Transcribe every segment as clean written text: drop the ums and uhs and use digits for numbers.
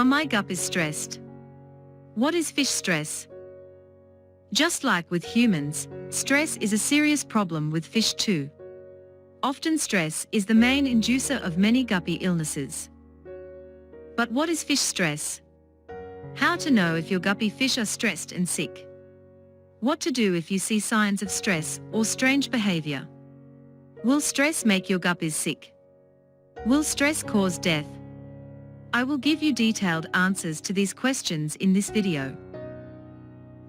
Are my guppies stressed? What is fish stress? Just like with humans, stress is a serious problem with fish too. Often stress is the main inducer of many guppy illnesses. But what is fish stress? How to know if your guppy fish are stressed and sick? What to do if you see signs of stress or strange behavior? Will stress make your guppies sick? Will stress cause death? I will give you detailed answers to these questions in this video.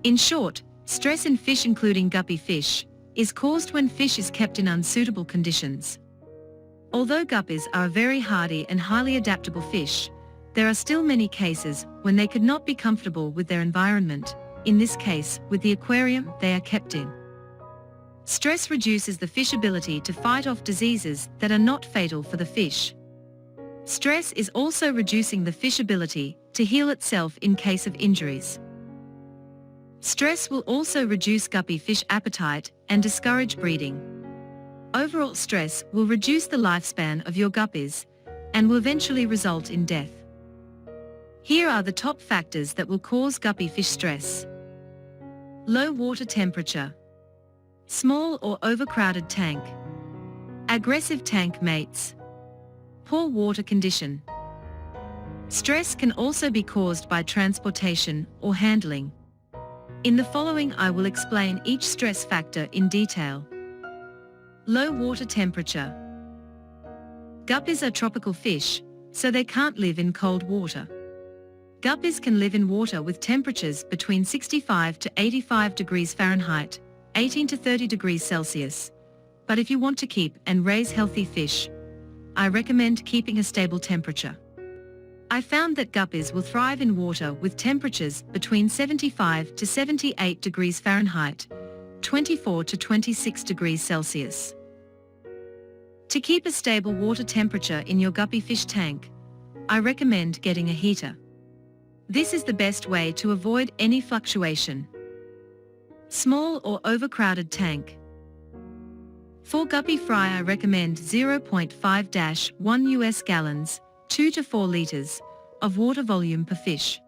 In short, stress in fish, including guppy fish, is caused when fish is kept in unsuitable conditions. Although guppies are a very hardy and highly adaptable fish, there are still many cases when they could not be comfortable with their environment, in this case with the aquarium they are kept in. Stress reduces the fish ability to fight off diseases that are not fatal for the fish. Stress is also reducing the fish ability to heal itself in case of injuries. Stress will also reduce guppy fish appetite and discourage breeding. Overall stress will reduce the lifespan of your guppies and will eventually result in death. Here are the top factors that will cause guppy fish stress. Low water temperature. Small or overcrowded tank. Aggressive tank mates. Poor water condition. Stress can also be caused by transportation or handling. In the following I will explain each stress factor in detail. Low water temperature. Guppies are tropical fish, so they can't live in cold water. Guppies can live in water with temperatures between 65 to 85 degrees Fahrenheit, 18 to 30 degrees Celsius. But if you want to keep and raise healthy fish, I recommend keeping a stable temperature. I found that guppies will thrive in water with temperatures between 75 to 78 degrees Fahrenheit, 24 to 26 degrees Celsius. To keep a stable water temperature in your guppy fish tank, I recommend getting a heater. This is the best way to avoid any fluctuation. Small or overcrowded tank. For guppy fry I recommend 0.5-1 US gallons, 2 to 4 liters, of water volume per fish.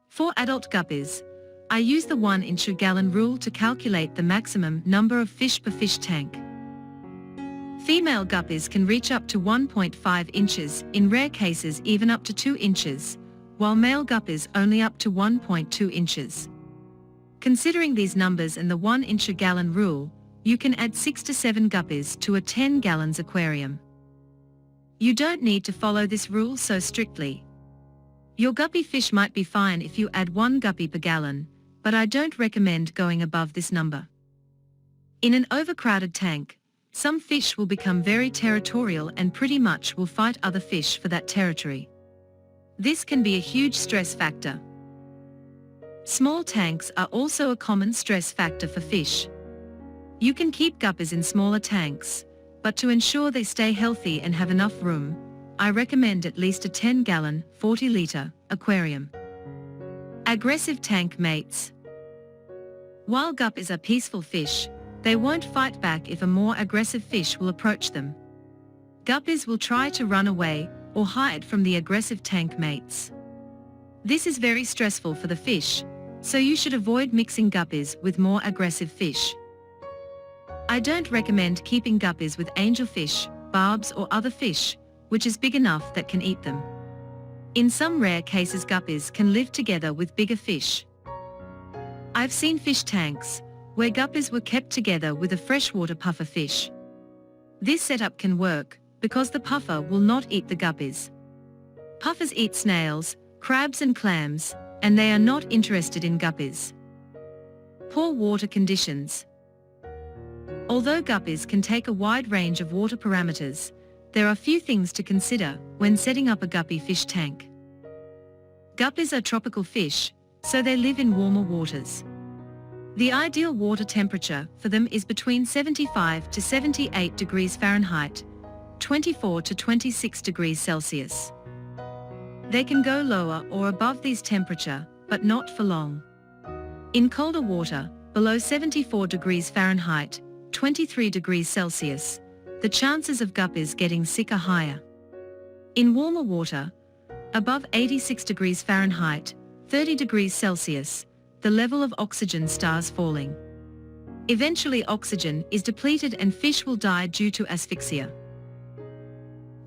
For adult guppies, I use the 1 inch per gallon rule to calculate the maximum number of fish per fish tank. Female guppies can reach up to 1.5 inches, in rare cases even up to 2 inches, while male guppies only up to 1.2 inches. Considering these numbers and the 1 inch per gallon rule, you can add 6 to 7 guppies to a 10 gallons aquarium. You don't need to follow this rule so strictly. Your guppy fish might be fine if you add 1 guppy per gallon, but I don't recommend going above this number. In an overcrowded tank, some fish will become very territorial and pretty much will fight other fish for that territory. This can be a huge stress factor. Small tanks are also a common stress factor for fish. You can keep guppies in smaller tanks, but to ensure they stay healthy and have enough room, I recommend at least a 10-gallon, 40-liter aquarium. Aggressive tank mates. While guppies are peaceful fish, they won't fight back if a more aggressive fish will approach them. Guppies will try to run away or hide from the aggressive tank mates. This is very stressful for the fish, so you should avoid mixing guppies with more aggressive fish. I don't recommend keeping guppies with angelfish, barbs or other fish, which is big enough that can eat them. In some rare cases guppies can live together with bigger fish. I've seen fish tanks where guppies were kept together with a freshwater puffer fish. This setup can work because the puffer will not eat the guppies. Puffers eat snails, crabs and clams, and they are not interested in guppies. Poor water conditions. Although guppies can take a wide range of water parameters, there are few things to consider when setting up a guppy fish tank. Guppies are tropical fish, so they live in warmer waters. The ideal water temperature for them is between 75 to 78 degrees Fahrenheit, 24 to 26 degrees Celsius. They can go lower or above these temperature, but not for long. In colder water, below 74 degrees Fahrenheit, 23 degrees Celsius, the chances of guppies getting sick are higher. In warmer water, Above 86 degrees Fahrenheit, 30 degrees Celsius, the level of oxygen starts falling. Eventually oxygen is depleted and fish will die due to asphyxia.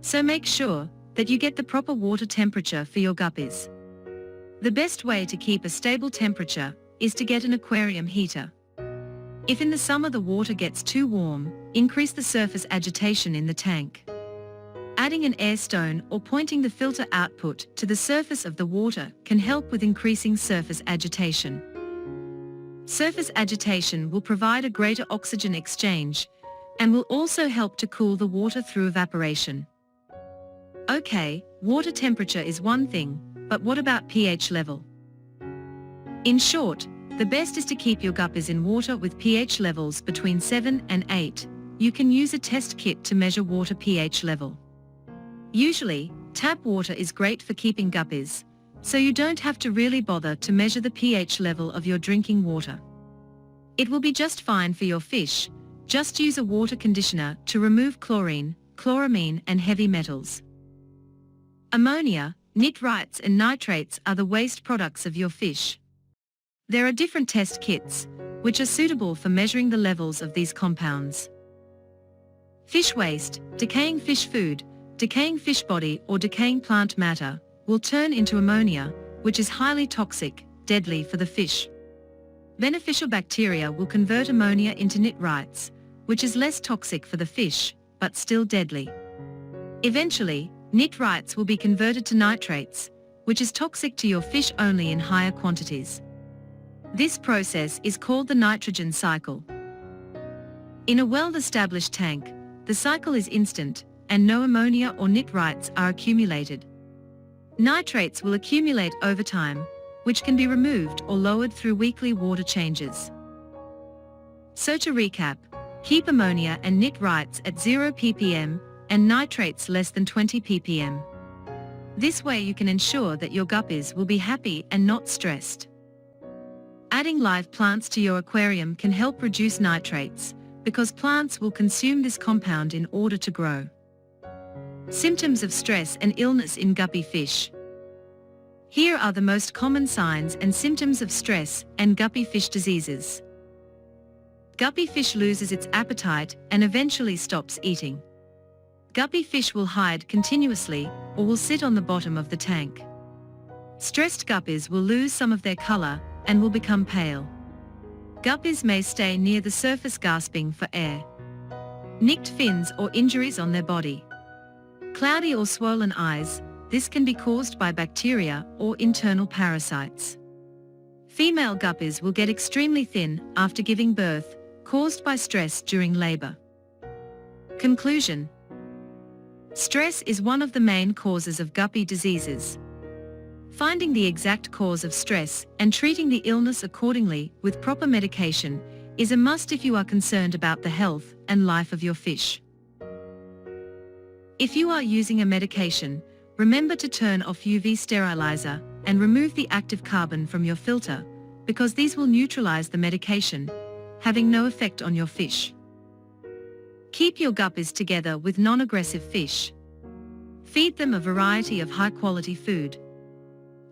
So make sure that you get the proper water temperature for your guppies. The best way to keep a stable temperature is to get an aquarium heater. If in the summer the water gets too warm, increase the surface agitation in the tank. Adding an air stone or pointing the filter output to the surface of the water can help with increasing surface agitation. Surface agitation will provide a greater oxygen exchange and will also help to cool the water through evaporation. Okay, water temperature is one thing, but what about pH level? In short, the best is to keep your guppies in water with pH levels between 7 and 8. You can use a test kit to measure water pH level. Usually, tap water is great for keeping guppies, so you don't have to really bother to measure the pH level of your drinking water. It will be just fine for your fish. Just use a water conditioner to remove chlorine, chloramine and heavy metals. Ammonia, nitrites and nitrates are the waste products of your fish. There are different test kits, which are suitable for measuring the levels of these compounds. Fish waste, decaying fish food, decaying fish body or decaying plant matter will turn into ammonia, which is highly toxic, deadly for the fish. Beneficial bacteria will convert ammonia into nitrites, which is less toxic for the fish, but still deadly. Eventually, nitrites will be converted to nitrates, which is toxic to your fish only in higher quantities. This process is called the nitrogen cycle. In a well-established tank, the cycle is instant, and no ammonia or nitrites are accumulated. Nitrates will accumulate over time, which can be removed or lowered through weekly water changes. So to recap, keep ammonia and nitrites at 0 ppm and nitrates less than 20 ppm. This way you can ensure that your guppies will be happy and not stressed. Adding live plants to your aquarium can help reduce nitrates, because plants will consume this compound in order to grow. Symptoms of stress and illness in guppy fish. Here are the most common signs and symptoms of stress and guppy fish diseases. Guppy fish loses its appetite and eventually stops eating. Guppy fish will hide continuously or will sit on the bottom of the tank. Stressed guppies will lose some of their color and will become pale. Guppies may stay near the surface gasping for air. Nicked fins or injuries on their body. Cloudy or swollen eyes, this can be caused by bacteria or internal parasites. Female guppies will get extremely thin after giving birth, caused by stress during labor. Conclusion. Stress is one of the main causes of guppy diseases. Finding the exact cause of stress and treating the illness accordingly with proper medication is a must if you are concerned about the health and life of your fish. If you are using a medication, remember to turn off UV sterilizer and remove the active carbon from your filter, because these will neutralize the medication, having no effect on your fish. Keep your guppies together with non-aggressive fish. Feed them a variety of high-quality food.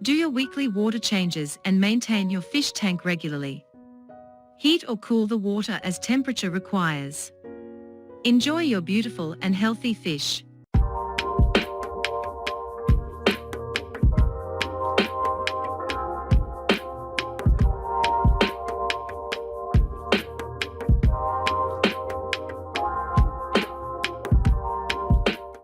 Do your weekly water changes and maintain your fish tank regularly. Heat or cool the water as temperature requires. Enjoy your beautiful and healthy fish.